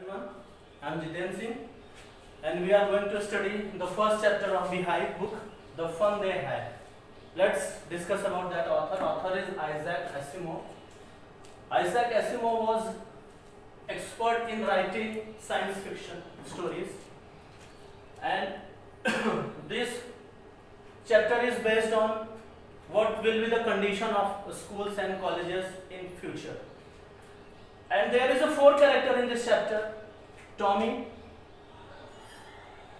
Everyone, I am Jiten Singh and we are going to study the first chapter of Beehive book, The Fun They Had. Let's discuss about that author. Author is Isaac Asimov. Isaac Asimov was expert in writing science fiction stories, and this chapter is based on what will be the condition of schools and colleges in future. And there is a four character in this chapter. Tommy,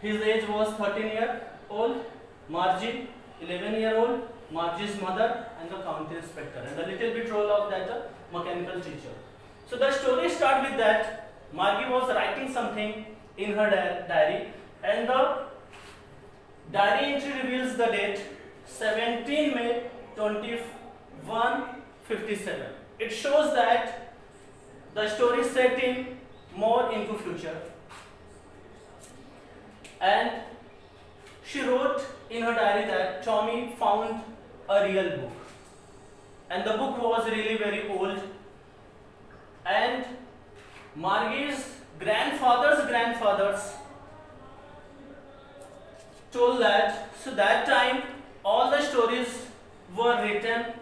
his age was 13-year-old. Margie, 11-year-old. Margie's mother and the county inspector, and a little bit role of that mechanical teacher. So the story starts with that Margie was writing something in her diary, and the diary entry reveals the date 17 May 2157. It shows that the story is set in more into future, and she wrote in her diary that Tommy found a real book, and the book was really very old, and Margie's grandfathers told that that time all the stories were written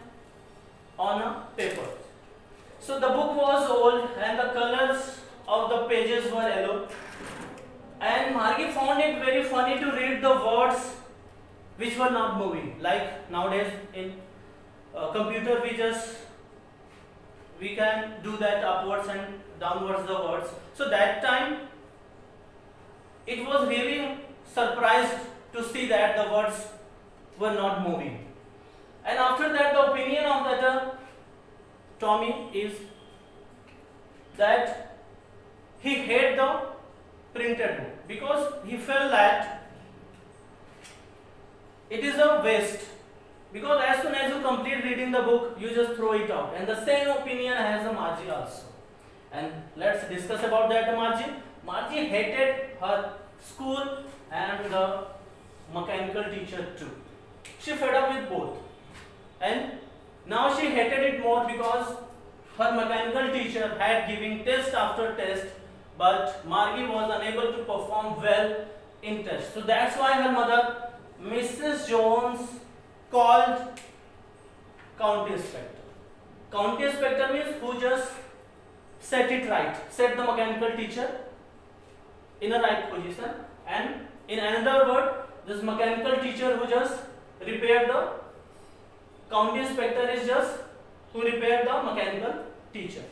on a paper. So the book was old and the colors of the pages were yellow, and Margie found it very funny to read the words which were not moving. Like nowadays in computer we can do that upwards and downwards the words. So that time it was really surprised to see that the words were not moving. And after that, the opinion of that Tommy is that he hated the printed book because he felt that it is a waste, because as soon as you complete reading the book you just throw it out, and the same opinion has a Margie also. And let's discuss about that. Margie hated her school and the mechanical teacher too. She fed up with both, and now she hated it more because her mechanical teacher had given test after test, but Margie was unable to perform well in tests. So that's why her mother, Mrs. Jones, called county inspector. County inspector means who just set it right, set the mechanical teacher in a right position, and in another word, this mechanical teacher who just repaired the county inspector is just who repaired the mechanical teacher.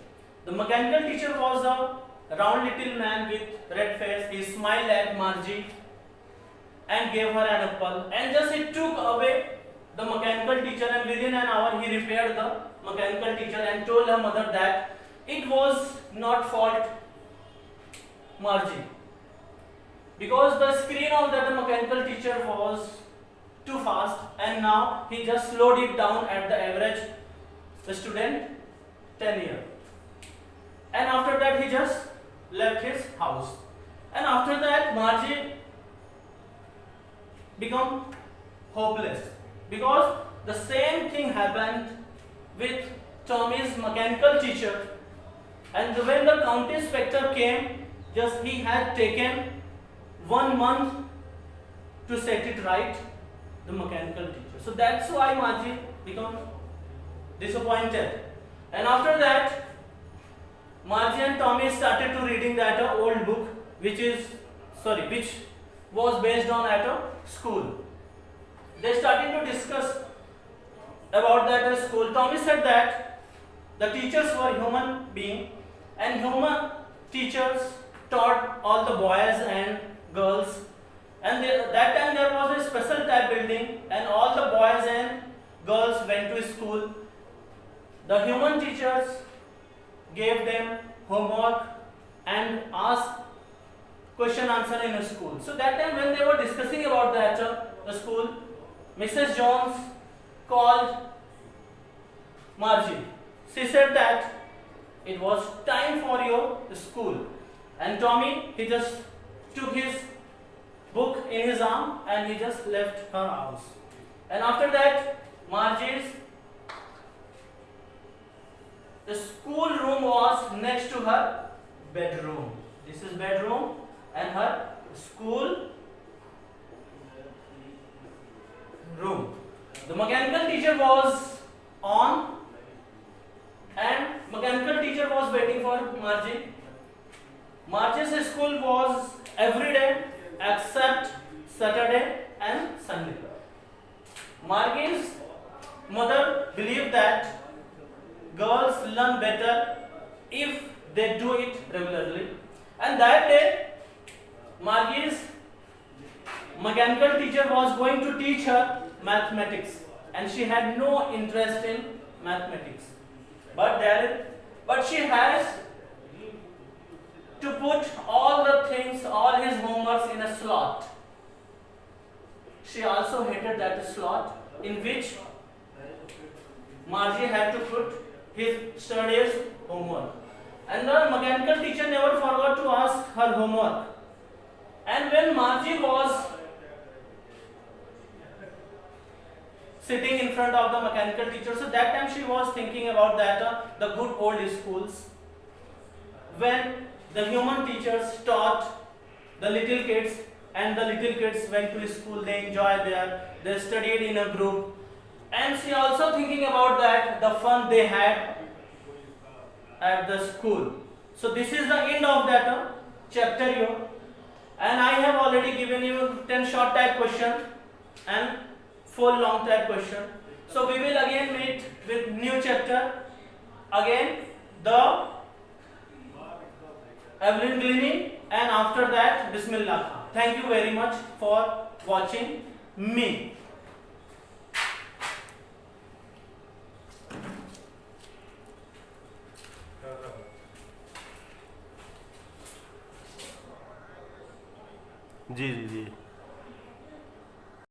The mechanical teacher was a round little man with red face. He smiled at Margie and gave her an apple, and just he took away the mechanical teacher, and within an hour he repaired the mechanical teacher and told her mother that it was not fault Margie, because the screen of that mechanical teacher was too fast, and now he just slowed it down at the average student 10 years. And after that he just left his house, and after that Margie become hopeless, because the same thing happened with Tommy's mechanical teacher. And when the county inspector came, just he had taken 1 month to set it right, the mechanical teacher. So that's why Margie become disappointed. And after that, Margie and Tommy started to reading that old book, which was based on at a school. They started to discuss about that at school. Tommy said that the teachers were human beings, and human teachers taught all the boys and girls, and that time there was a special type building, and all the boys and girls went to school. The human teachers gave them homework and asked question answer in a school. So that time when they were discussing about that the school, Mrs. Jones called Margie. She said that it was time for your school, and Tommy, he just took his book in his arm and he just left her house. And after that, Margie's the school room was next to her bedroom. This is bedroom and her school room. The mechanical teacher was on and mechanical teacher was waiting for Margie. Margie's school was every day except Saturday and Sunday. Margie's mother believed that girls learn better if they do it regularly. And that day, Margie's mechanical teacher was going to teach her mathematics, and she had no interest in mathematics. But she has to put all the things, all his homeworks in a slot. She also hated that slot in which Margie had to put his studies homework. And the mechanical teacher never forgot to ask her homework. And when Margie was sitting in front of the mechanical teacher, so that time she was thinking about that the good old schools when the human teachers taught the little kids, and the little kids went to school, they enjoyed there, they studied in a group, and she also thinking about that the fun they had at the school. So this is the end of that chapter here, and I have already given you 10 short type question and 4 long type question. So we will again meet with new chapter, again the Evelyn Glennie, and after that Bismillah. Thank you very much for watching me. Ji ji ji